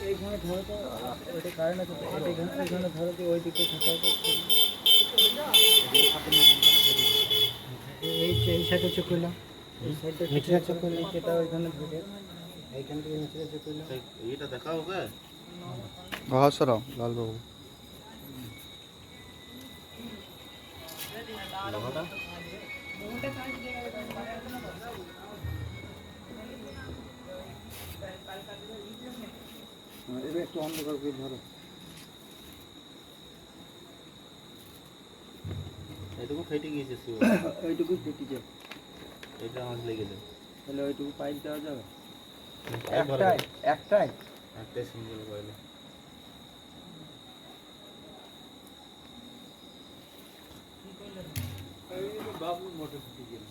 এইখানে ধরো তো, ওইটা কারেন্ট আছে, এইখানে ধরো তো, ওই দিকে এই সাইডে চেক করলাম, এই সাইডটা নিচে চেক করলাম, নিচেটা ওইখানে ধরে এইখান থেকে নিচে চেক করলাম। এটা দেখা হবে बहुत सारा लाल बाबू এবার একটু অন্ধকার করে ধরো, এটুকু ফেটে গিয়েছে ওইটুকু ফেটে যায়, এটা আঁচ লেগেছে তাহলে ওইটুকু পাইপ দেওয়া যাবে। একটাই একটাই একটাই সিঙ্গেল কয়েলে বাবু মোটর ফেটে গেল।